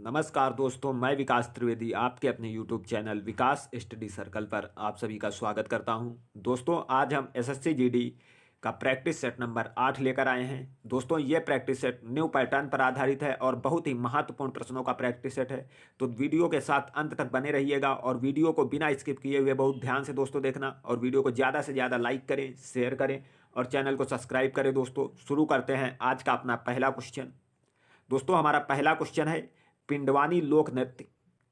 नमस्कार दोस्तों, मैं विकास त्रिवेदी आपके अपने यूट्यूब चैनल विकास स्टडी सर्कल पर आप सभी का स्वागत करता हूं। दोस्तों, आज हम एसएससी जीडी का प्रैक्टिस सेट नंबर 8 लेकर आए हैं। दोस्तों, ये प्रैक्टिस सेट न्यू पैटर्न पर आधारित है और बहुत ही महत्वपूर्ण प्रश्नों का प्रैक्टिस सेट है। तो वीडियो के साथ अंत तक बने रहिएगा और वीडियो को बिना स्किप किए हुए बहुत ध्यान से दोस्तों देखना और वीडियो को ज़्यादा से ज़्यादा लाइक करें, शेयर करें और चैनल को सब्सक्राइब करें। दोस्तों, शुरू करते हैं आज का अपना पहला क्वेश्चन। दोस्तों, हमारा पहला क्वेश्चन है, पिंडवानी लोक नृत्य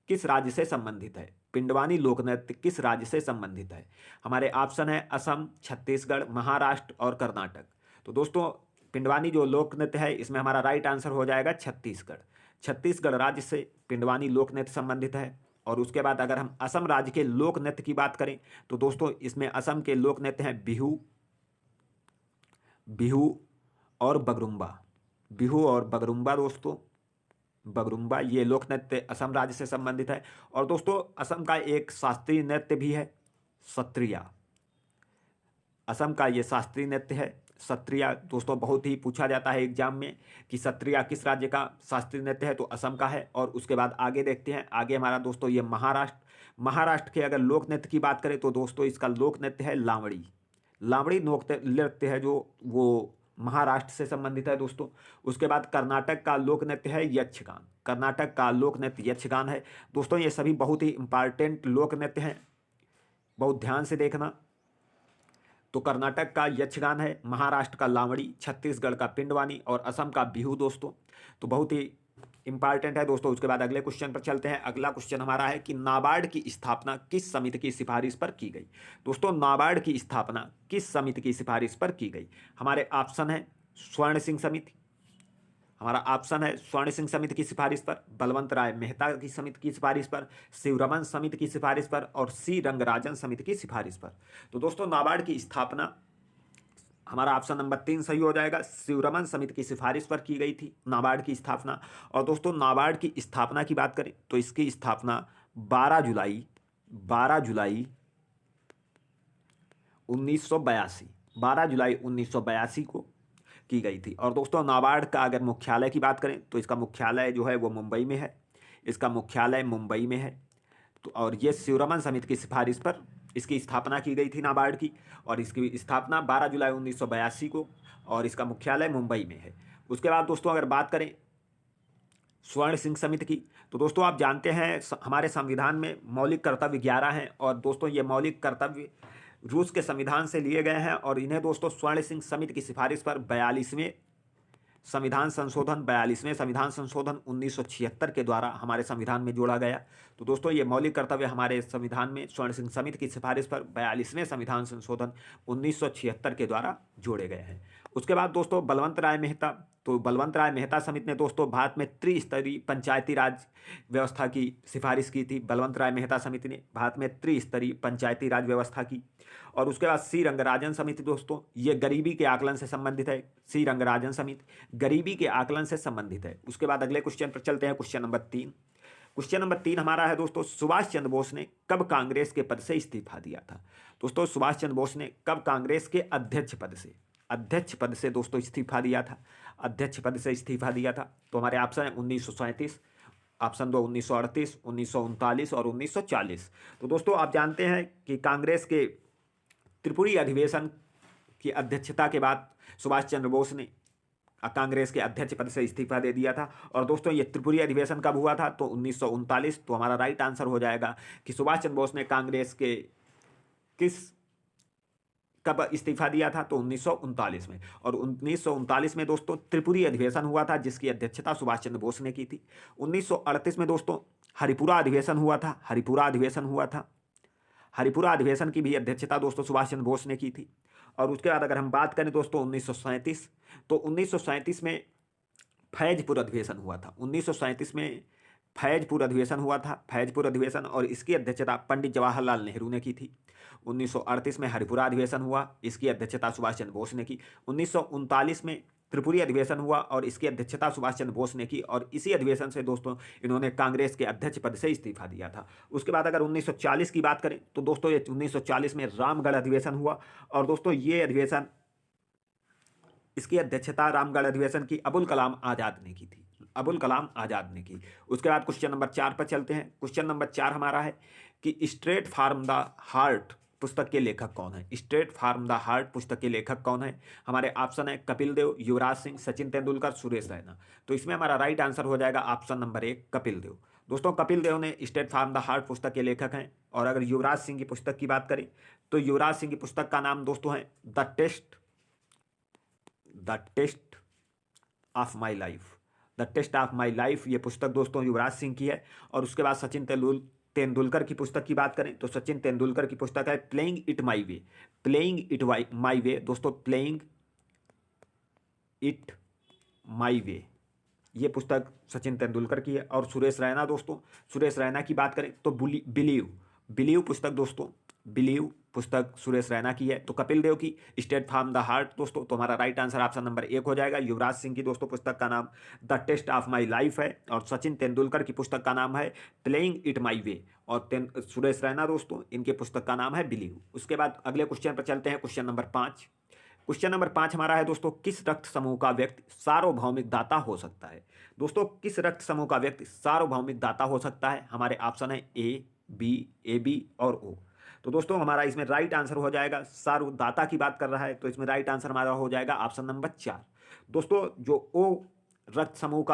किस राज्य से संबंधित है? पिंडवानी लोक नृत्य किस राज्य से संबंधित है? हमारे ऑप्शन है असम, छत्तीसगढ़, महाराष्ट्र और कर्नाटक। तो दोस्तों, पिंडवानी जो लोक नृत्य है इसमें हमारा राइट आंसर हो जाएगा छत्तीसगढ़। छत्तीसगढ़ राज्य से पिंडवानी लोक नृत्य संबंधित है। और उसके बाद अगर हम असम राज्य के लोक नृत्य की बात करें तो दोस्तों इसमें असम के लोक नृत्य हैं बिहू, बिहू और बगरुम्बा। बिहू और बगरुम्बा दोस्तों, बगरुम्बा ये लोक नृत्य असम राज्य से संबंधित है। और दोस्तों, असम का एक शास्त्रीय नृत्य भी है सत्रिया। असम का ये शास्त्रीय नृत्य है सत्रिया। दोस्तों, बहुत ही पूछा जाता है एग्जाम में कि सत्रिया किस राज्य का शास्त्रीय नृत्य है, तो असम का है। और उसके बाद आगे देखते हैं, आगे हमारा दोस्तों ये महाराष्ट्र के अगर लोक नृत्य की बात करें तो दोस्तों इसका लोक नृत्य है लावड़ी। लावड़ी लोक नृत्य है जो वो महाराष्ट्र से संबंधित है दोस्तों। उसके बाद कर्नाटक का लोक नृत्य है यक्षगान। कर्नाटक का लोक नृत्य यक्षगान है। दोस्तों, ये सभी बहुत ही इंपॉर्टेंट लोक नृत्य हैं, बहुत ध्यान से देखना। तो कर्नाटक का यक्षगान है, महाराष्ट्र का लावड़ी, छत्तीसगढ़ का पिंडवानी और असम का बिहू दोस्तों। तो बहुत ही इंपॉर्टेंट है दोस्तों। उसके बाद अगले क्वेश्चन पर चलते हैं। अगला क्वेश्चन हमारा है कि नाबार्ड की स्थापना किस समिति की सिफारिश पर की गई? दोस्तों, नाबार्ड की स्थापना किस समिति की सिफारिश पर की गई? हमारे ऑप्शन है स्वर्ण सिंह समिति, हमारा ऑप्शन है स्वर्ण सिंह समिति की सिफारिश पर, बलवंत राय मेहता की समिति की सिफारिश पर, शिवरमन समिति की सिफारिश पर और सी रंगराजन समिति की सिफारिश पर। तो दोस्तों, नाबार्ड की स्थापना हमारा ऑप्शन नंबर 3 सही हो जाएगा। शिवरमन समिति की सिफारिश पर की गई थी नाबार्ड की स्थापना। और दोस्तों, नाबार्ड की स्थापना की बात करें तो इसकी स्थापना 12 जुलाई 1982 12 जुलाई 1982 को की गई थी। और दोस्तों, नाबार्ड का अगर मुख्यालय की बात करें तो इसका मुख्यालय जो है वो मुंबई में है। इसका मुख्यालय मुंबई में है। तो और ये शिवरमन समिति की सिफारिश पर इसकी स्थापना की गई थी नाबार्ड की। और इसकी स्थापना 12 जुलाई 1982 को, और इसका मुख्यालय मुंबई में है। उसके बाद दोस्तों अगर बात करें स्वर्ण सिंह समिति की, तो दोस्तों आप जानते हैं हमारे संविधान में मौलिक कर्तव्य 11 हैं। और दोस्तों ये मौलिक कर्तव्य रूस के संविधान से लिए गए हैं। और इन्हें दोस्तों स्वर्ण सिंह समिति की सिफारिश पर 42वें संविधान संशोधन 1976 के द्वारा हमारे संविधान में जोड़ा गया। तो दोस्तों, ये मौलिक कर्तव्य हमारे संविधान में स्वर्ण सिंह समिति की सिफारिश पर 42वें संविधान संशोधन 1976 के द्वारा जोड़े गए हैं। उसके बाद दोस्तों बलवंत राय मेहता, तो बलवंत राय मेहता समिति ने दोस्तों भारत में त्रिस्तरीय पंचायती राज व्यवस्था की सिफारिश की थी। बलवंत राय मेहता समिति ने भारत में त्रिस्तरीय पंचायती राज व्यवस्था की। और उसके बाद सी रंगराजन समिति दोस्तों, ये गरीबी के आकलन से संबंधित है। सी रंगराजन समिति गरीबी के आकलन से संबंधित है। उसके बाद अगले क्वेश्चन पर चलते हैं, क्वेश्चन नंबर 3। क्वेश्चन नंबर 3 हमारा है दोस्तों, सुभाष चंद्र बोस ने कब कांग्रेस के पद से इस्तीफा दिया था? दोस्तों, सुभाष चंद्र बोस ने कब कांग्रेस के अध्यक्ष पद से दोस्तों इस्तीफा दिया था? अध्यक्ष पद से इस्तीफा दिया था। तो हमारे ऑप्शन है 1937, ऑप्शन 2 1938, 1939 और 1940। तो दोस्तों आप जानते हैं कि कांग्रेस के त्रिपुरी अधिवेशन की अध्यक्षता के बाद सुभाष चंद्र बोस ने कांग्रेस के अध्यक्ष पद से इस्तीफा दे दिया था। और दोस्तों ये त्रिपुरी अधिवेशन कब हुआ था? तो 1939। तो हमारा राइट आंसर हो जाएगा कि सुभाष चंद्र बोस ने कांग्रेस के कब इस्तीफा दिया था? तो 1939 में। और 1939 में दोस्तों त्रिपुरी अधिवेशन हुआ था जिसकी अध्यक्षता सुभाष चंद्र बोस ने की थी। 1938 में दोस्तों हरिपुरा अधिवेशन हुआ था। हरिपुरा अधिवेशन की भी अध्यक्षता दोस्तों सुभाष चंद्र बोस ने की थी। और उसके बाद अगर हम बात करें दोस्तों 1937, तो 1937 में फैजपुर अधिवेशन हुआ था। 1937 में फैजपुर अधिवेशन और इसकी अध्यक्षता पंडित जवाहरलाल नेहरू ने की थी। 1938 में हरिपुरा अधिवेशन हुआ, इसकी अध्यक्षता सुभाष चंद्र बोस ने की। 1939 में त्रिपुरी अधिवेशन हुआ और इसकी अध्यक्षता सुभाष चंद्र बोस ने की। और इसी अधिवेशन से दोस्तों इन्होंने कांग्रेस के अध्यक्ष पद से इस्तीफा दिया था। उसके बाद अगर 1940 की बात करें तो दोस्तों ये 1940 में रामगढ़ अधिवेशन हुआ। और दोस्तों ये अधिवेशन, इसकी अध्यक्षता रामगढ़ अधिवेशन की अबुल कलाम आज़ाद ने की थी। अबुल कलाम आज़ाद ने की। उसके बाद क्वेश्चन नंबर 4 पर चलते हैं। क्वेश्चन नंबर 4 हमारा है कि स्ट्रेट फ्रॉम द हार्ट पुस्तक के लेखक कौन है? स्ट्रेट फ्रॉम द हार्ट पुस्तक के लेखक कौन है? हमारे ऑप्शन है कपिल देव, युवराज सिंह, सचिन तेंदुलकर, सुरेश रैना। तो इसमें हमारा राइट आंसर हो जाएगा ऑप्शन नंबर 1 कपिल देव। दोस्तों कपिल देव ने स्ट्रेट फ्रॉम द हार्ट पुस्तक के लेखक हैं। और अगर युवराज सिंह की पुस्तक की बात करें तो युवराज सिंह की पुस्तक का नाम दोस्तों है the test of my life. The test of my life ये पुस्तक दोस्तों युवराज सिंह की है। और उसके बाद सचिन तेंदुलकर की पुस्तक की बात करें तो सचिन तेंदुलकर की पुस्तक है playing it my way. Playing it my way दोस्तों, प्लेइंग इट माई वे ये पुस्तक सचिन तेंदुलकर की है। और सुरेश रैना दोस्तों, सुरेश रैना की बात करें तो बिलीव पुस्तक दोस्तों, बिलीव पुस्तक सुरेश रैना की है। तो कपिल देव की स्ट्रेट फ्रॉम द हार्ट दोस्तों, तो हमारा राइट आंसर ऑप्शन नंबर 1 हो जाएगा। युवराज सिंह की दोस्तों पुस्तक का नाम the test of my life है। और सचिन तेंदुलकर की पुस्तक का नाम है प्लेइंग इट माई वे। और सुरेश रैना दोस्तों इनके पुस्तक का नाम है बिलीव। उसके बाद अगले क्वेश्चन पर चलते हैं, क्वेश्चन नंबर 5। क्वेश्चन नंबर 5 हमारा है दोस्तों, किस रक्त समूह का व्यक्ति सार्वभौमिक दाता हो सकता है? दोस्तों किस रक्त समूह का व्यक्ति सार्वभौमिक दाता हो सकता है? हमारे ऑप्शन है ए बी और ओ। तो दोस्तों हमारा इसमें राइट आंसर हो जाएगा, सार्वदाता की बात कर रहा है तो इसमें राइट आंसर हमारा हो जाएगा ऑप्शन नंबर 4। दोस्तों जो ओ रक्त समूह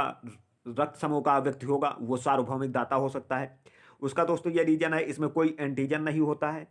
का व्यक्ति होगा वो सार्वभौमिक दाता हो सकता है। उसका दोस्तों ये रीजन है, इसमें कोई एंटीजन नहीं होता है।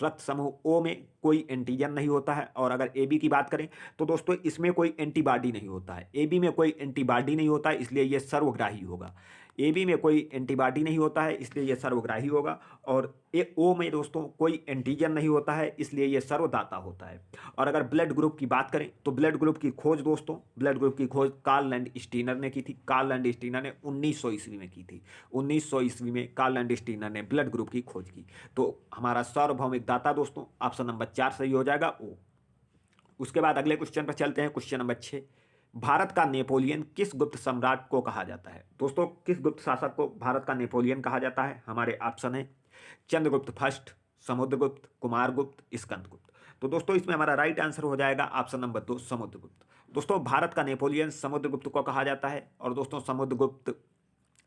रक्त समूह ओ में कोई एंटीजन नहीं होता है। और अगर ए बी की बात करें तो दोस्तों इसमें कोई एंटीबॉडी नहीं होता है। ए बी में कोई एंटीबॉडी नहीं होता है, इसलिए ये सर्वग्राही होगा। ए बी में कोई एंटीबॉडी नहीं होता है, इसलिए ये सर्वग्राही होगा। और ए ओ में दोस्तों कोई एंटीजन नहीं होता है, इसलिए ये सर्वदाता होता है। और अगर ब्लड ग्रुप की बात करें तो ब्लड ग्रुप की खोज दोस्तों, ब्लड ग्रुप की खोज कार्ल लैंड स्टीनर ने की थी। कार्ल लैंड स्टीनर ने 1900 ईस्वी में की थी। 1900 ईस्वी में कार्ल लैंड स्टीनर ने ब्लड ग्रुप की खोज की। तो हमारा सार्वभौमिक दाता दोस्तों ऑप्शन नंबर 4 सही हो जाएगा, ओ। उसके बाद अगले क्वेश्चन पर चलते हैं, क्वेश्चन नंबर 6। भारत का नेपोलियन किस गुप्त सम्राट को कहा जाता है? दोस्तों किस गुप्त शासक को भारत का नेपोलियन कहा जाता है? हमारे ऑप्शन है चंद्रगुप्त फर्स्ट, समुद्रगुप्त, कुमारगुप्त, स्कंदगुप्त। तो दोस्तों इसमें हमारा राइट आंसर हो जाएगा ऑप्शन नंबर 2 समुद्रगुप्त। दोस्तों भारत का नेपोलियन समुद्रगुप्त को कहा जाता है। और दोस्तों समुद्रगुप्त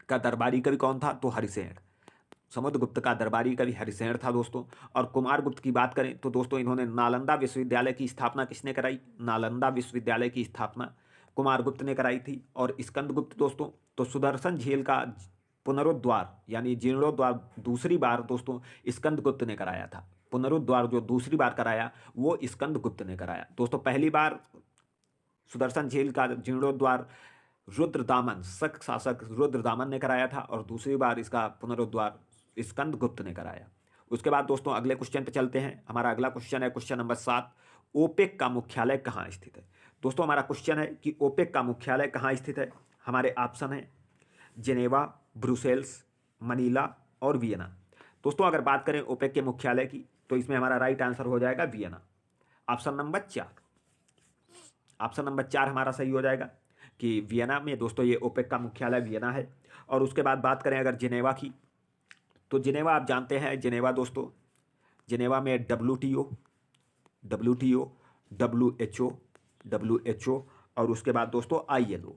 का दरबारी कवि कौन था? तो हरिसेन। समुद्रगुप्त का दरबारी कवि हरिसेन था दोस्तों। और कुमारगुप्त की बात करें तो दोस्तों इन्होंने नालंदा विश्वविद्यालय की स्थापना किसने कराई? नालंदा विश्वविद्यालय की स्थापना कुमारगुप्त ने कराई थी। और स्कंदगुप्त दोस्तों, तो सुदर्शन झील का पुनरुद्वार यानी जीर्णोद्वार दूसरी बार दोस्तों स्कंदगुप्त ने कराया था। पुनरुद्वार जो दूसरी बार कराया वो स्कंदगुप्त ने कराया। दोस्तों पहली बार सुदर्शन झील का जीर्णोद्वार रुद्रदामन, शक शासक रुद्रदामन ने कराया था। और दूसरी बार इसका पुनरुद्वार स्कंदगुप्त ने कराया। उसके बाद दोस्तों अगले क्वेश्चन पे चलते हैं। हमारा अगला क्वेश्चन है क्वेश्चन नंबर 7। ओपेक का मुख्यालय कहाँ स्थित है? दोस्तों हमारा क्वेश्चन है कि ओपेक का मुख्यालय कहाँ स्थित है? हमारे ऑप्शन है जेनेवा, ब्रुसेल्स, मनीला और वियना। दोस्तों अगर बात करें ओपेक के मुख्यालय की तो इसमें हमारा राइट आंसर हो जाएगा Vienna, option number 4। Option number 4 हमारा सही हो जाएगा कि वियना में दोस्तों ये ओपेक का मुख्यालय वियना है। और उसके बाद बात करें अगर जिनेवा की तो जिनेवा आप जानते हैं, जिनेवा दोस्तों, जिनेवा में WTO, WHO और उसके बाद दोस्तों ILO।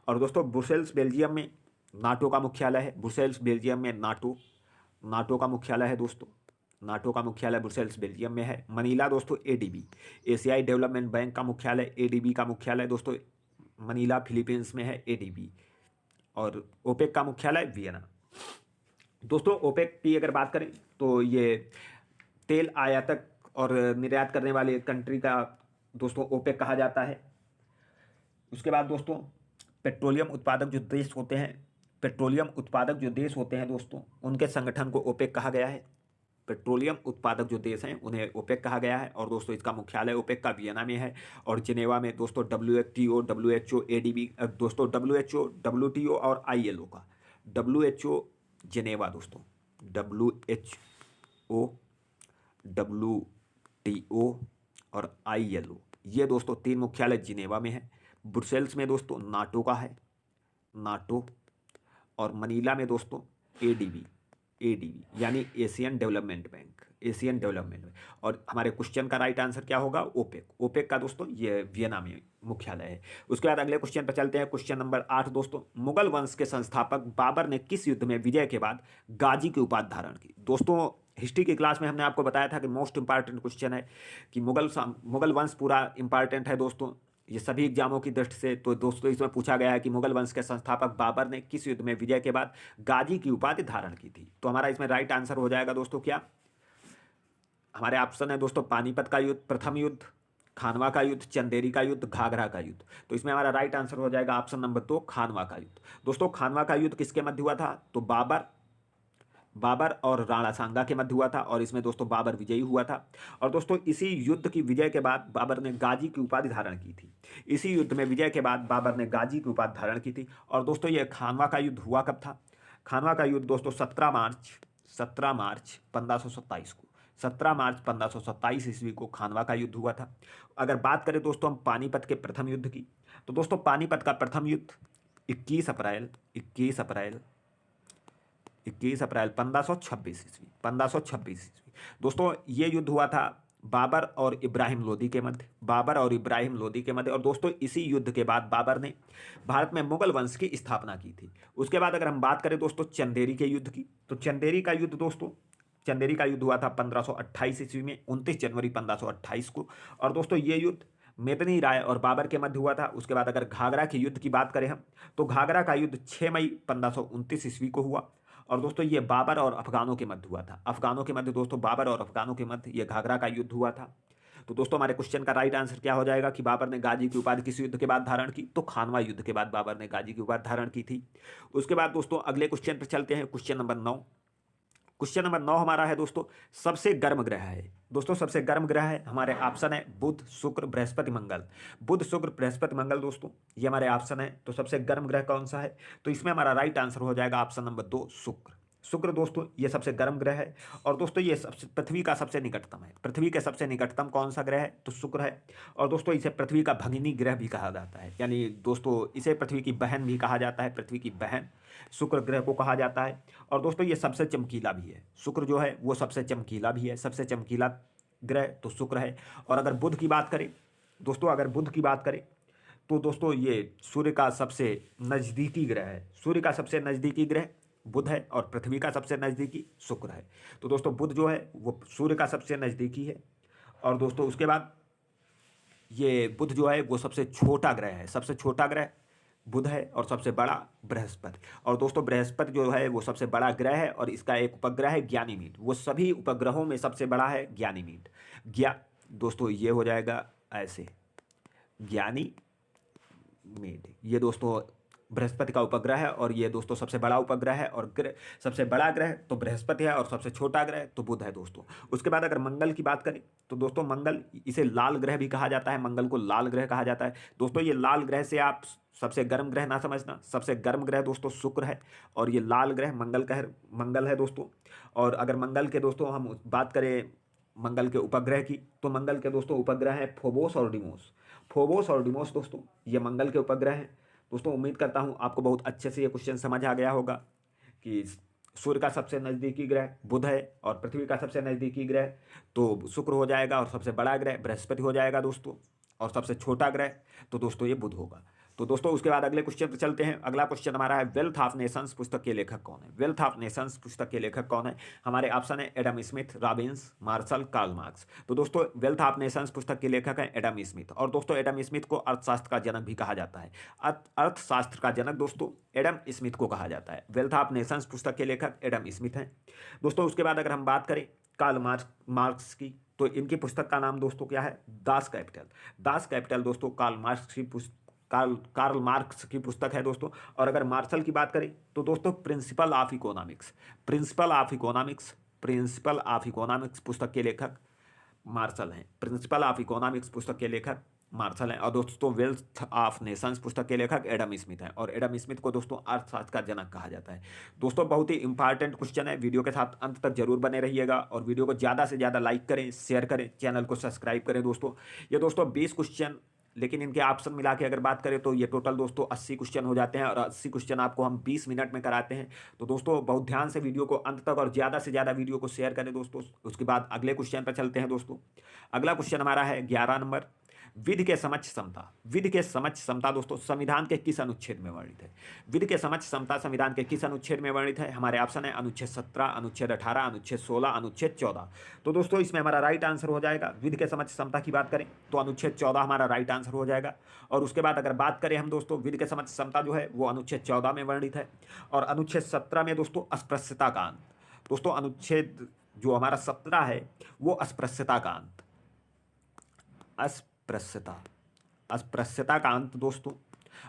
और दोस्तों ब्रुसेल्स बेल्जियम में नाटो का मुख्यालय है। ब्रुसेल्स बेल्जियम में नाटो का मुख्यालय है दोस्तों। नाटो का मुख्यालय ब्रुसेल्स बेल्जियम में है। मनीला दोस्तों ADB, एशियाई डेवलपमेंट बैंक का मुख्यालय, ADB का मुख्यालय दोस्तों मनीला फिलीपींस में है ADB। और ओपेक का मुख्यालय वियना। दोस्तों ओपेक की अगर बात करें तो ये तेल आयातक और निर्यात करने वाले कंट्री का दोस्तों ओपेक कहा जाता है। उसके बाद दोस्तों पेट्रोलियम उत्पादक जो देश होते हैं दोस्तों उनके संगठन को ओपेक कहा गया है। पेट्रोलियम उत्पादक जो देश हैं उन्हें ओपेक कहा गया है। और दोस्तों इसका मुख्यालय ओपेक का वियना में है। और जिनेवा में दोस्तों WTO, WHO, ADB दोस्तों WHO, WTO और ILO का। WHO जिनेवा दोस्तों, WHO, WTO और ILO ये दोस्तों 3 मुख्यालय जिनेवा में है। ब्रुसेल्स में दोस्तों नाटो का है, नाटो। और मनीला में दोस्तों ADB, ADB यानी Asian development bank, Asian development bank. और हमारे क्वेश्चन का राइट आंसर क्या होगा? ओपेक। ओपेक का दोस्तों ये वियना में मुख्यालय है। उसके बाद अगले क्वेश्चन पर चलते हैं। क्वेश्चन नंबर 8 दोस्तों, मुगल वंश के संस्थापक बाबर ने किस युद्ध में विजय के बाद गाजी की उपाधि धारण की? दोस्तों हिस्ट्री की क्लास में हमने आपको बताया था कि मोस्ट इंपॉर्टेंट क्वेश्चन है कि मुगल वंश पूरा इंपॉर्टेंट है दोस्तों, ये सभी एग्जामों की दृष्टि से। तो दोस्तों इसमें पूछा गया है कि मुगल वंश के संस्थापक बाबर ने किस युद्ध में विजय के बाद गाजी की उपाधि धारण की थी? तो हमारा इसमें राइट आंसर हो जाएगा दोस्तों क्या? हमारे ऑप्शन है दोस्तों पानीपत का युद्ध, प्रथम युद्ध, खानवा का युद्ध, चंदेरी का युद्ध, घाघरा का युद्ध। तो इसमें हमारा राइट आंसर हो जाएगा ऑप्शन नंबर 2 खानवा का युद्ध। दोस्तों खानवा का युद्ध किसके मध्य हुआ था? तो बाबर और राणा सांगा के मध्य हुआ था, और इसमें दोस्तों बाबर विजयी हुआ था। और दोस्तों इसी युद्ध की विजय के बाद बाबर ने गाजी की उपाधि धारण की थी। इसी युद्ध में विजय के बाद बाबर ने गाजी की उपाधि धारण की थी। और दोस्तों ये खानवा का युद्ध हुआ कब था? खानवा का युद्ध दोस्तों 17 मार्च 1527 को, 17 मार्च 1527 ईस्वी को खानवा का युद्ध हुआ था। अगर बात करें दोस्तों हम पानीपत के प्रथम युद्ध की, तो दोस्तों पानीपत का प्रथम युद्ध 21 अप्रैल 1526 ईस्वी, 1526 ईस्वी। दोस्तों ये युद्ध हुआ था बाबर और इब्राहिम लोदी के मध्य, और दोस्तों इसी युद्ध के बाद बाबर ने भारत में मुगल वंश की स्थापना की थी। उसके बाद अगर हम बात करें दोस्तों चंदेरी के युद्ध की, तो चंदेरी का युद्ध हुआ था 1528 ईस्वी में, 29 जनवरी 1528 को। और दोस्तों ये युद्ध मेदनी राय और बाबर के मध्य हुआ था। उसके बाद अगर घाघरा के युद्ध की बात करें हम, तो घाघरा का युद्ध 6 मई 1529 ईस्वी को हुआ। और दोस्तों ये बाबर और अफगानों के मध्य हुआ था। दोस्तों बाबर और अफगानों के मध्य ये घाघरा का युद्ध हुआ था। तो दोस्तों हमारे क्वेश्चन का राइट आंसर क्या हो जाएगा कि बाबर ने गाजी की उपाधि किस युद्ध के बाद धारण की? तो खानवा युद्ध के बाद बाबर ने गाजी की उपाधि धारण की थी। उसके बाद दोस्तों अगले क्वेश्चन पर चलते हैं। क्वेश्चन नंबर 9 हमारा है दोस्तों सबसे गर्म ग्रह है। दोस्तों सबसे गर्म ग्रह है, हमारे ऑप्शन है बुध, शुक्र, बृहस्पति, मंगल। बुध, शुक्र, बृहस्पति, मंगल दोस्तों ये हमारे ऑप्शन है। तो सबसे गर्म ग्रह कौन सा है? तो इसमें हमारा राइट आंसर हो जाएगा ऑप्शन नंबर 2 शुक्र दोस्तों ये सबसे गर्म ग्रह है। और दोस्तों ये पृथ्वी का सबसे निकटतम है। पृथ्वी के सबसे निकटतम कौन सा ग्रह है? तो शुक्र है। और दोस्तों इसे पृथ्वी का भगिनी ग्रह भी कहा जाता है, यानी दोस्तों इसे पृथ्वी की बहन भी कहा जाता है। पृथ्वी की बहन शुक्र ग्रह को कहा जाता है। और दोस्तों ये सबसे चमकीला भी है। शुक्र जो है वो सबसे चमकीला भी है, सबसे चमकीला ग्रह तो शुक्र है। और अगर बुध की बात करें तो दोस्तों ये सूर्य का सबसे नज़दीकी ग्रह है। सूर्य का सबसे नज़दीकी ग्रह बुध है और पृथ्वी का सबसे नज़दीकी शुक्र है। तो दोस्तों बुध जो है वो सूर्य का सबसे नज़दीकी है। और दोस्तों उसके बाद ये बुध जो है वो सबसे छोटा ग्रह है। सबसे छोटा ग्रह बुध है और सबसे बड़ा बृहस्पति। और दोस्तों बृहस्पति जो है वो सबसे बड़ा ग्रह है और इसका एक उपग्रह है ज्ञानीमीड। वो सभी उपग्रहों में सबसे बड़ा है ज्ञानीमीड। दोस्तों ये हो जाएगा ऐसे ज्ञानीमीड, ये दोस्तों बृहस्पति का उपग्रह है और ये दोस्तों सबसे बड़ा उपग्रह है। और सबसे बड़ा ग्रह तो बृहस्पति है और सबसे छोटा ग्रह तो बुध है दोस्तों। उसके बाद अगर मंगल की बात करें तो दोस्तों मंगल, इसे लाल ग्रह भी कहा जाता है। मंगल को लाल ग्रह कहा जाता है दोस्तों। ये लाल ग्रह से आप सबसे गर्म ग्रह ना समझना, सबसे गर्म ग्रह दोस्तों शुक्र है और ये लाल ग्रह मंगल है दोस्तों। और अगर मंगल के दोस्तों हम बात करें मंगल के उपग्रह की, तो मंगल के दोस्तों उपग्रह हैं फोबोस और डिमोस दोस्तों ये मंगल के उपग्रह हैं दोस्तों। उम्मीद करता हूँ आपको बहुत अच्छे से ये क्वेश्चन समझ आ गया होगा कि सूर्य का सबसे नज़दीकी ग्रह बुध है और पृथ्वी का सबसे नज़दीकी ग्रह तो शुक्र हो जाएगा और सबसे बड़ा ग्रह बृहस्पति हो जाएगा दोस्तों। और सबसे छोटा ग्रह तो दोस्तों ये बुध होगा। तो दोस्तों उसके बाद अगले क्वेश्चन पर चलते हैं। अगला क्वेश्चन हमारा है वेल्थ ऑफ नेशंस पुस्तक के लेखक कौन है? वेल्थ ऑफ नेशंस पुस्तक के लेखक कौन है? हमारे ऑप्शन है Adam Smith, Robbins, Marshall, Karl Marx. तो दोस्तों वेल्थ ऑफ नेशंस पुस्तक के लेखक है एडम स्मिथ। और दोस्तों एडम स्मिथ को अर्थशास्त्र का जनक भी कहा जाता है। अर्थशास्त्र का जनक दोस्तों एडम स्मिथ को कहा जाता है। वेल्थ ऑफ नेशंस पुस्तक के लेखक एडम स्मिथ हैं दोस्तों। उसके बाद अगर हम बात करें कार्ल मार्क्स की, तो इनकी पुस्तक का नाम दोस्तों क्या है? दास कैपिटल दोस्तों कार्ल मार्क्स की पुस्तक है दोस्तों। और अगर मार्शल की बात करें तो दोस्तों प्रिंसिपल ऑफ इकोनॉमिक्स पुस्तक के लेखक मार्शल हैं। प्रिंसिपल ऑफ इकोनॉमिक्स पुस्तक के लेखक मार्शल हैं। और दोस्तों वेल्थ ऑफ नेशंस पुस्तक के लेखक एडम स्मिथ हैं। और एडम स्मिथ को दोस्तों अर्थशास्त्र का जनक कहा जाता है दोस्तों। बहुत ही इंपॉर्टेंट क्वेश्चन है, वीडियो के साथ अंत तक जरूर बने रहिएगा और वीडियो को ज़्यादा से ज़्यादा लाइक करें, शेयर करें, चैनल को सब्सक्राइब करें दोस्तों। ये दोस्तों 20 क्वेश्चन लेकिन इनके ऑप्शन मिला के अगर बात करें तो ये टोटल दोस्तों 80 क्वेश्चन हो जाते हैं और 80 क्वेश्चन आपको हम 20 मिनट में कराते हैं। तो दोस्तों बहुत ध्यान से वीडियो को अंत तक और ज़्यादा से ज़्यादा वीडियो को शेयर करें दोस्तों। उसके बाद अगले क्वेश्चन पर चलते हैं दोस्तों। अगला क्वेश्चन हमारा है 11 नंबर, विधि के समक्ष समता। विधि के समक्ष समता दोस्तों संविधान के किस अनुच्छेद में वर्णित है? विधि के समक्ष समता संविधान के किस अनुच्छेद में वर्णित है? हमारे ऑप्शन है अनुच्छेद 17, अनुच्छेद 18, अनुच्छेद 16, अनुच्छेद 14। तो दोस्तों इसमें हमारा राइट आंसर हो जाएगा, विधि के समक्ष समता की बात करें तो अनुच्छेद 14 हमारा राइट आंसर हो जाएगा। और उसके बाद अगर बात करें हम दोस्तों, विधि के समक्ष समता जो है वो अनुच्छेद 14 में वर्णित है। और अनुच्छेद 17 में दोस्तों अस्पृश्यता का अंत। दोस्तों अनुच्छेद जो हमारा 17 है वो अस्पृश्यता का अंत, अस्पृश्यता का अंत दोस्तों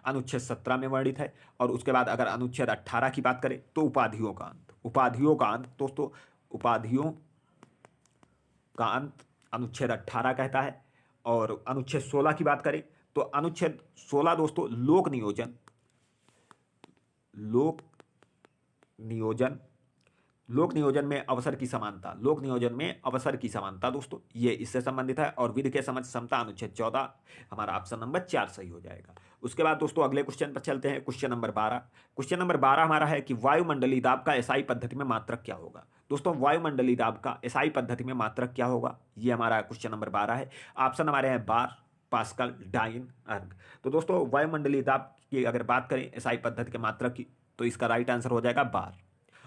अनुच्छेद 17 में वर्णित है। और उसके बाद अगर अनुच्छेद 18 की बात करें तो उपाधियों का अंत, उपाधियों का अंत दोस्तों, उपाधियों का अंत अनुच्छेद 18 कहता है। और अनुच्छेद 16 की बात करें तो अनुच्छेद 16 दोस्तों लोक नियोजन, लोक नियोजन में अवसर की समानता, लोक नियोजन में अवसर की समानता दोस्तों ये इससे संबंधित है। और विधि के समक्ष समता अनुच्छेद 14 हमारा ऑप्शन नंबर 4 सही हो जाएगा। उसके बाद दोस्तों अगले क्वेश्चन पर चलते हैं, क्वेश्चन नंबर 12। क्वेश्चन नंबर 12 हमारा है कि वायुमंडलीय दाब का एसआई पद्धति में मात्रक क्या होगा? दोस्तों वायुमंडलीय दाब का एसआई पद्धति में मात्रक क्या होगा, ये हमारा क्वेश्चन नंबर 12 है। ऑप्शन हमारे हैं बार, पास्कल, डाइन, अर्ग। तो दोस्तों वायुमंडलीय दाब की अगर बात करें एसआई पद्धति के मात्रक की तो इसका राइट आंसर हो जाएगा बार।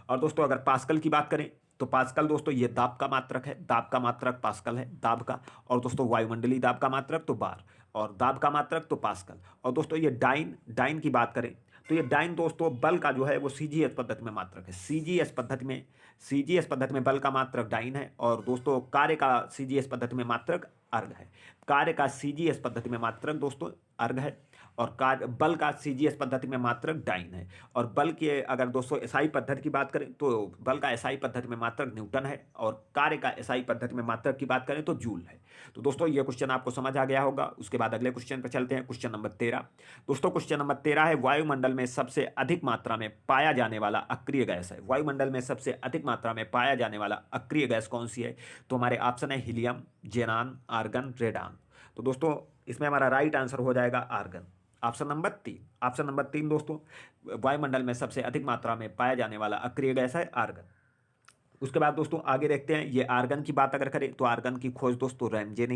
और दोस्तों अगर पास्कल की बात करें तो पास्कल दोस्तों ये दाब का मात्रक है, दाब का मात्रक पास्कल है, दाब का। और दोस्तों वायुमंडलीय दाब का मात्रक तो बार, और दाब का मात्रक तो पास्कल। और दोस्तों ये डाइन की बात करें तो ये डाइन दोस्तों बल का जो है वो सीजीएस पद्धति में मात्रक है, सीजीएस पद्धति में बल का मात्रक डाइन है। और दोस्तों कार्य का सीजीएस पद्धति में मात्रक अर्ग है, कार्य का सीजीएस पद्धति में मात्रक दोस्तों अर्ग है। और कार्य बल का सीजीएस पद्धति में मात्रक डाइन है। और बल के अगर दोस्तों एसआई पद्धति की बात करें तो बल का एसआई पद्धति में मात्रक न्यूटन है। और कार्य का एसआई पद्धति में मात्रक की बात करें तो जूल है। तो दोस्तों ये क्वेश्चन आपको समझ आ गया होगा। उसके बाद अगले क्वेश्चन पर चलते हैं, क्वेश्चन नंबर 13। दोस्तों क्वेश्चन नंबर 13 है वायुमंडल में सबसे अधिक मात्रा में पाया जाने वाला अक्रिय गैस है। वायुमंडल में सबसे अधिक मात्रा में पाया जाने वाला अक्रिय गैस कौन सी है? तो हमारे ऑप्शन है हीलियम, जेनान, आर्गन, रेडान। तो दोस्तों इसमें हमारा राइट आंसर हो जाएगा argon, option number 3। Option number 3 दोस्तों वायुमंडल में सबसे अधिक मात्रा में पाया जाने वाला अक्रिय गैस है आर्गन। उसके बाद दोस्तों आगे देखते हैं, ये आर्गन की बात अगर करें तो आर्गन की खोज दोस्तों रैमजे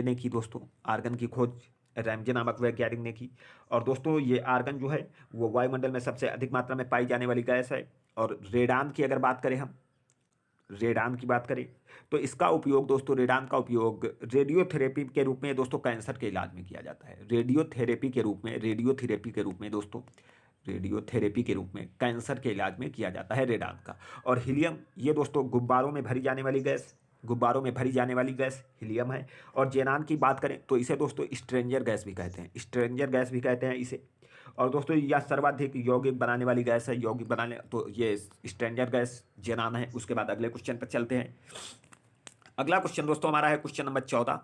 ने की दोस्तों, आर्गन की खोज रैमजे नामक वैज्ञानिक ने की। और दोस्तों ये आर्गन जो है वो वायुमंडल में सबसे अधिक मात्रा में पाई जाने वाली गैस है। और रेडान की अगर बात करें हम, रेडान की बात करें तो इसका उपयोग दोस्तों, रेडान का उपयोग रेडियोथेरेपी के रूप में दोस्तों कैंसर के इलाज में किया जाता है। रेडियोथेरेपी के रूप में दोस्तों, रेडियोथेरेपी के रूप में कैंसर के इलाज में किया जाता है रेडान का। और हीलियम ये दोस्तों गुब्बारों में भरी जाने वाली गैस हीलियम है। और जेनान की बात करें तो इसे दोस्तों स्ट्रेंजर गैस भी कहते हैं, इसे। और दोस्तों यह सर्वाधिक यौगिक बनाने वाली गैस है, तो ये स्ट्रेंजर गैस जेनान है। उसके बाद अगले क्वेश्चन पर चलते हैं। अगला क्वेश्चन दोस्तों हमारा है क्वेश्चन नंबर 14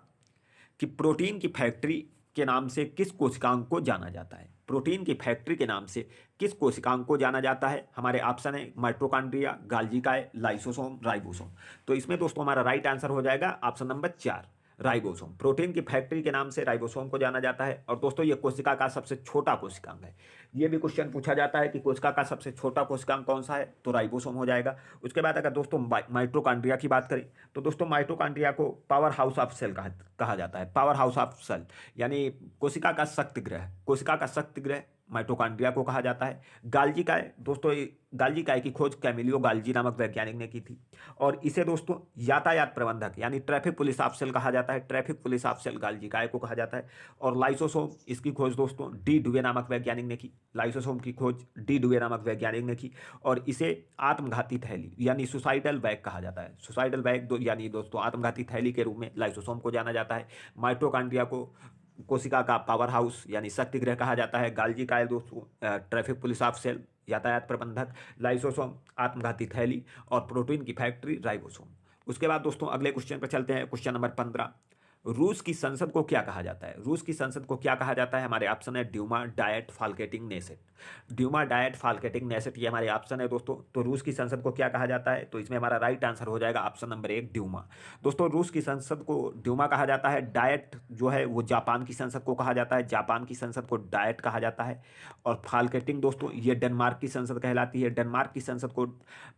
कि प्रोटीन की फैक्ट्री के नाम से किस कोशिकांग को जाना जाता है? प्रोटीन की फैक्ट्री के नाम से किस कोशिकांग को जाना जाता है? हमारे ऑप्शन है माइटोकॉन्ड्रिया, गाल्जिकाय, लाइसोसोम, राइबोसोम। तो इसमें दोस्तों हमारा राइट आंसर हो जाएगा ऑप्शन नंबर 4 राइबोसोम। प्रोटीन की फैक्ट्री के नाम से राइबोसोम को जाना जाता है। और दोस्तों ये कोशिका का सबसे छोटा कोशिकांग है। ये भी क्वेश्चन पूछा जाता है कि कोशिका का सबसे छोटा कोशिकांग कौन सा है, तो राइबोसोम हो जाएगा। उसके बाद अगर दोस्तों माइटोकॉन्ड्रिया की बात करें तो दोस्तों माइटोकॉन्ड्रिया को पावर हाउस ऑफ सेल कहा जाता है, पावर हाउस ऑफ सेल यानी कोशिका का शक्ति गृह माइटोकॉन्ड्रिया को कहा जाता है। गाल्जिकाय दोस्तों, गाल्जिकाय की खोज कैमिलियो गाल्जी नामक वैज्ञानिक ने की थी। और इसे दोस्तों यातायात प्रबंधक यानी ट्रैफिक पुलिस ऑफ सेल कहा जाता है, ट्रैफिक पुलिस ऑफ सेल गाल्जिकाय को कहा जाता है। और लाइसोसोम, इसकी खोज दोस्तों डी डुवे नामक वैज्ञानिक ने की, लाइसोसोम की खोज डी डुवे नामक वैज्ञानिक ने की। और इसे आत्मघाती थैली यानी सुसाइडल बैग कहा जाता है, सुसाइडल बैग यानी दोस्तों आत्मघाती थैली के रूप में लाइसोसोम को जाना जाता है। माइटोकॉन्ड्रिया को कोशिका का पावर हाउस यानी शक्ति गृह कहा जाता है। गाल्जिकाय दोस्तों ट्रैफिक पुलिस ऑफ सेल यातायात प्रबंधक, लाइसोसोम आत्मघाती थैली, और प्रोटीन की फैक्ट्री राइबोसोम। उसके बाद दोस्तों अगले क्वेश्चन पर चलते हैं, क्वेश्चन नंबर 15। रूस की संसद को क्या कहा जाता है? रूस की संसद को क्या कहा जाता है? हमारे ऑप्शन है Duma, Diet, Folketing, Knesset. Duma, Diet, Folketing, Knesset, ये हमारे ऑप्शन है दोस्तों। तो रूस की संसद को क्या कहा जाता है? तो इसमें हमारा राइट आंसर हो जाएगा ऑप्शन नंबर 1 ड्यूमा। दोस्तों रूस की संसद को ड्यूमा कहा जाता है। डायट जो है वो जापान की संसद को कहा जाता है, जापान की संसद को डायट कहा जाता है। और फाल्केटिंग दोस्तों ये डेनमार्क की संसद कहलाती है, डेनमार्क की संसद को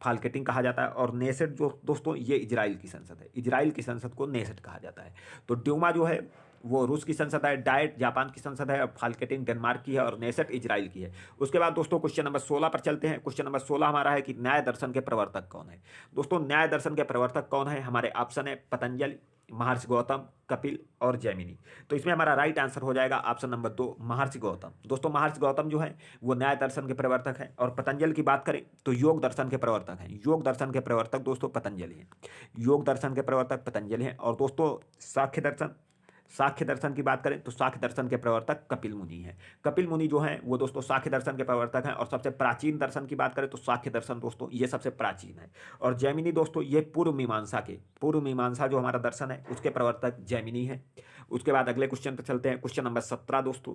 फाल्केटिंग कहा जाता है। और नेसेट जो दोस्तों ये इजराइल की संसद है, इजराइल की संसद को नेसेट कहा जाता है। तो ड्यूमा जो है वो रूस की संसद है, डाइट जापान की संसद है, और फाल्केटिंग डेनमार्क की है, और नेसेट इजराइल की है। उसके बाद दोस्तों क्वेश्चन नंबर 16 पर चलते हैं। क्वेश्चन नंबर 16 हमारा है कि न्याय दर्शन के प्रवर्तक कौन है? दोस्तों न्याय दर्शन के प्रवर्तक कौन है? हमारे ऑप्शन है पतंजलि, महर्षि गौतम, कपिल और जैमिनी। तो इसमें हमारा राइट आंसर हो जाएगा ऑप्शन नंबर 2 महर्षि गौतम। दोस्तों महर्षि गौतम जो है वो न्याय दर्शन के प्रवर्तक हैं। और पतंजलि की बात करें तो योग दर्शन के प्रवर्तक हैं। योग दर्शन के प्रवर्तक दोस्तों पतंजलि हैं। योग दर्शन के प्रवर्तक पतंजलि हैं। और दोस्तों सांख्य दर्शन की बात करें तो सांख्य दर्शन के प्रवर्तक कपिल मुनि हैं। कपिल मुनि जो हैं वो दोस्तों सांख्य दर्शन के प्रवर्तक हैं। और सबसे प्राचीन दर्शन की बात करें तो सांख्य दर्शन दोस्तों ये सबसे प्राचीन है। और जैमिनी दोस्तों ये पूर्व मीमांसा जो हमारा दर्शन है उसके प्रवर्तक जैमिनी है। उसके बाद अगले क्वेश्चन पर चलते हैं। क्वेश्चन नंबर 17 दोस्तों।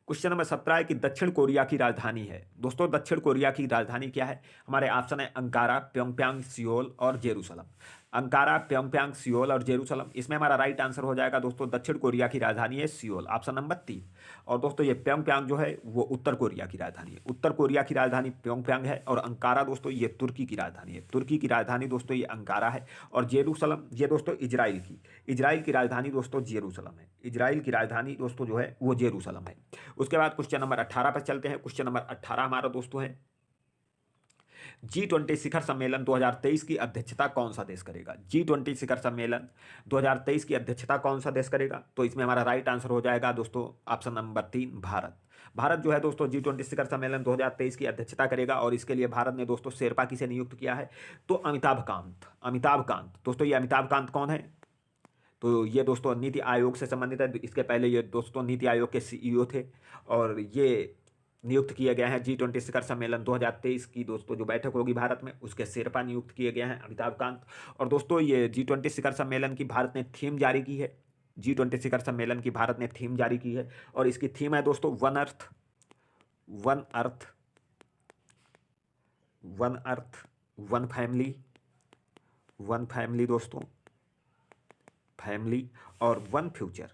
क्वेश्चन नंबर 17 है कि दक्षिण कोरिया की राजधानी है। दोस्तों दक्षिण कोरिया की राजधानी क्या है? हमारे ऑप्शन है अंकारा, प्योंगयांग, सियोल और जेरूसलम। अंकारा, प्योंगयांग, सियोल और जेरूसलम। इसमें हमारा राइट आंसर हो जाएगा दोस्तों दक्षिण कोरिया की राजधानी है सियोल, ऑप्शन नंबर 3। और दोस्तों ये प्योंगयांग जो है वो उत्तर कोरिया की राजधानी है। उत्तर कोरिया की राजधानी प्योंगयांग है। और अंकारा दोस्तों ये तुर्की की राजधानी है। तुर्की की राजधानी दोस्तों ये अंकारा है। और जेरूसलम ये दोस्तों इजराइल की राजधानी दोस्तों जेरूसलम है। इजराइल की राजधानी दोस्तों जो है वो जेरूसलम है। उसके बाद क्वेश्चन नंबर 18 पर चलते हैं। क्वेश्चन नंबर 18 हमारा दोस्तों है G20 शिखर सम्मेलन 2023 की अध्यक्षता कौन सा देश करेगा? G20 शिखर सम्मेलन 2023 की अध्यक्षता कौन सा देश करेगा? तो इसमें हमारा राइट आंसर हो जाएगा दोस्तों ऑप्शन नंबर 3 भारत। भारत जो है दोस्तों G20 शिखर सम्मेलन 2023 की अध्यक्षता करेगा। और इसके लिए भारत ने दोस्तों शेरपा किसे नियुक्त किया है? तो अमिताभ कांत। दोस्तों ये अमिताभ कांत कौन है? तो ये दोस्तों नीति आयोग से संबंधित है। इसके पहले ये दोस्तों नीति आयोग के CEO थे। और ये नियुक्त किए गए हैं G20 शिखर सम्मेलन 2023 की दोस्तों जो बैठक होगी भारत में उसके शेरपा नियुक्त किए गए हैं अमिताभ कांत। और दोस्तों ये G20 शिखर सम्मेलन की भारत ने थीम जारी की है। G20 शिखर सम्मेलन की भारत ने थीम जारी की है। और इसकी थीम है दोस्तों वन अर्थ, वन फैमिली दोस्तों, फैमिली और वन फ्यूचर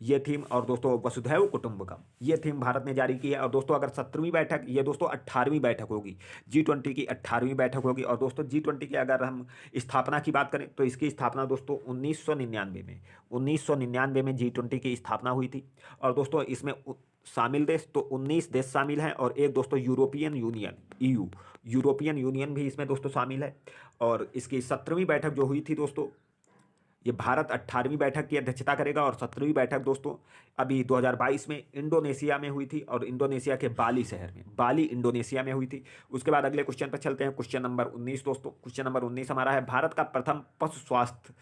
ये थीम। और दोस्तों वसुधैव कुटुंबकम ये थीम भारत ने जारी की है। और दोस्तों अगर 17वीं बैठक, ये दोस्तों 18वीं बैठक होगी, G20 की 18वीं बैठक होगी। और दोस्तों G20 की अगर हम स्थापना की बात करें तो इसकी स्थापना दोस्तों 1999 में G20 की स्थापना हुई थी। और दोस्तों इसमें शामिल देश तो 19 देश शामिल हैं। और एक दोस्तों यूरोपियन यूनियन भी इसमें दोस्तों शामिल है। और इसकी 17वीं बैठक जो हुई थी दोस्तों, ये भारत 18वीं बैठक की अध्यक्षता करेगा। और 17वीं बैठक दोस्तों अभी 2022 में इंडोनेशिया में हुई थी। और इंडोनेशिया के बाली शहर में, बाली इंडोनेशिया में हुई थी। उसके बाद अगले क्वेश्चन पर चलते हैं। क्वेश्चन नंबर 19 दोस्तों। क्वेश्चन नंबर 19 हमारा है भारत का प्रथम पशु स्वास्थ्य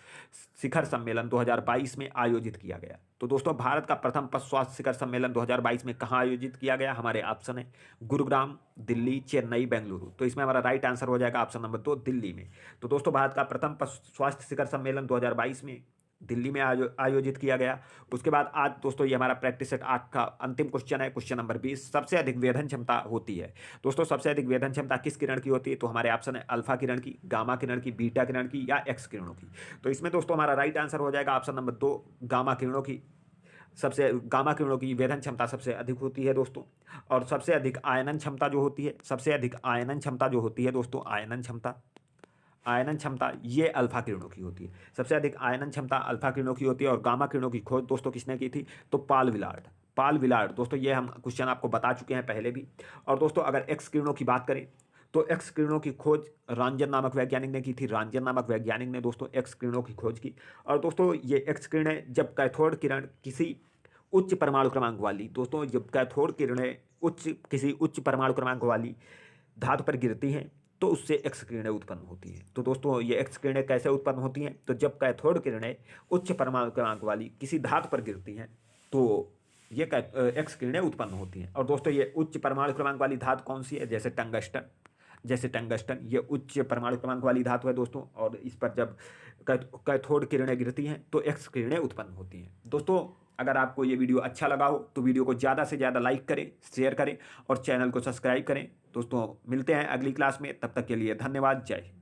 शिखर सम्मेलन 2022 में आयोजित किया गया। तो दोस्तों भारत का प्रथम पशु स्वास्थ्य शिखर सम्मेलन 2022 में कहाँ आयोजित किया गया? हमारे ऑप्शन है गुरुग्राम, दिल्ली, चेन्नई, बेंगलुरु। तो इसमें हमारा राइट आंसर हो जाएगा ऑप्शन नंबर 2 दिल्ली में। तो दोस्तों भारत का प्रथम पशु स्वास्थ्य शिखर सम्मेलन 2022 में दिल्ली में आयोजित किया गया। उसके बाद आज दोस्तों ये हमारा प्रैक्टिस सेट 8 का अंतिम क्वेश्चन है। क्वेश्चन नंबर 20 सबसे अधिक वेधन क्षमता होती है। दोस्तों सबसे अधिक वेधन क्षमता किस किरण की होती है? तो हमारे ऑप्शन है अल्फा किरण की, गामा किरण की, बीटा किरण की या एक्स किरणों की। तो इसमें दोस्तों हमारा राइट आंसर हो जाएगा ऑप्शन नंबर 2 गामा किरणों की। गामा किरणों की वेधन क्षमता सबसे अधिक होती है दोस्तों। और सबसे अधिक आयनन क्षमता जो होती है दोस्तों, आयनन क्षमता ये अल्फा किरणों की होती है। सबसे अधिक आयनन क्षमता अल्फा किरणों की होती है। और गामा किरणों की खोज दोस्तों किसने की थी? तो पाल विलार्ड दोस्तों, ये हम क्वेश्चन आपको बता चुके हैं पहले भी। और दोस्तों अगर एक्स किरणों की बात करें तो एक्स किरणों की खोज रांजन नामक वैज्ञानिक ने की थी। रांजन नामक वैज्ञानिक ने दोस्तों एक्स किरणों की खोज की। और दोस्तों ये एक्स किरणें जब कैथोड किरण किसी उच्च परमाणु क्रमांक वाली, दोस्तों जब कैथोड किरणें किसी उच्च परमाणु क्रमांक वाली धातु पर गिरती हैं तो उससे एक्स किरणें उत्पन्न होती हैं। तो दोस्तों ये एक्स किरणें कैसे उत्पन्न होती हैं? तो जब कैथोड किरणें उच्च परमाणु क्रमांक वाली किसी धातु पर गिरती हैं तो ये एक्स किरणें उत्पन्न होती हैं। और दोस्तों ये उच्च परमाणु क्रमांक वाली धातु कौन सी है? जैसे टंगस्टन ये उच्च परमाणु क्रमांक वाली धातु है दोस्तों। और इस पर जब कैथोड किरणें गिरती हैं तो एक्स किरणें उत्पन्न होती हैं। दोस्तों अगर आपको ये वीडियो अच्छा लगा हो तो वीडियो को ज़्यादा से ज़्यादा लाइक करें, शेयर करें और चैनल को सब्सक्राइब करें। दोस्तों मिलते हैं अगली क्लास में, तब तक के लिए धन्यवाद। जय हिंद।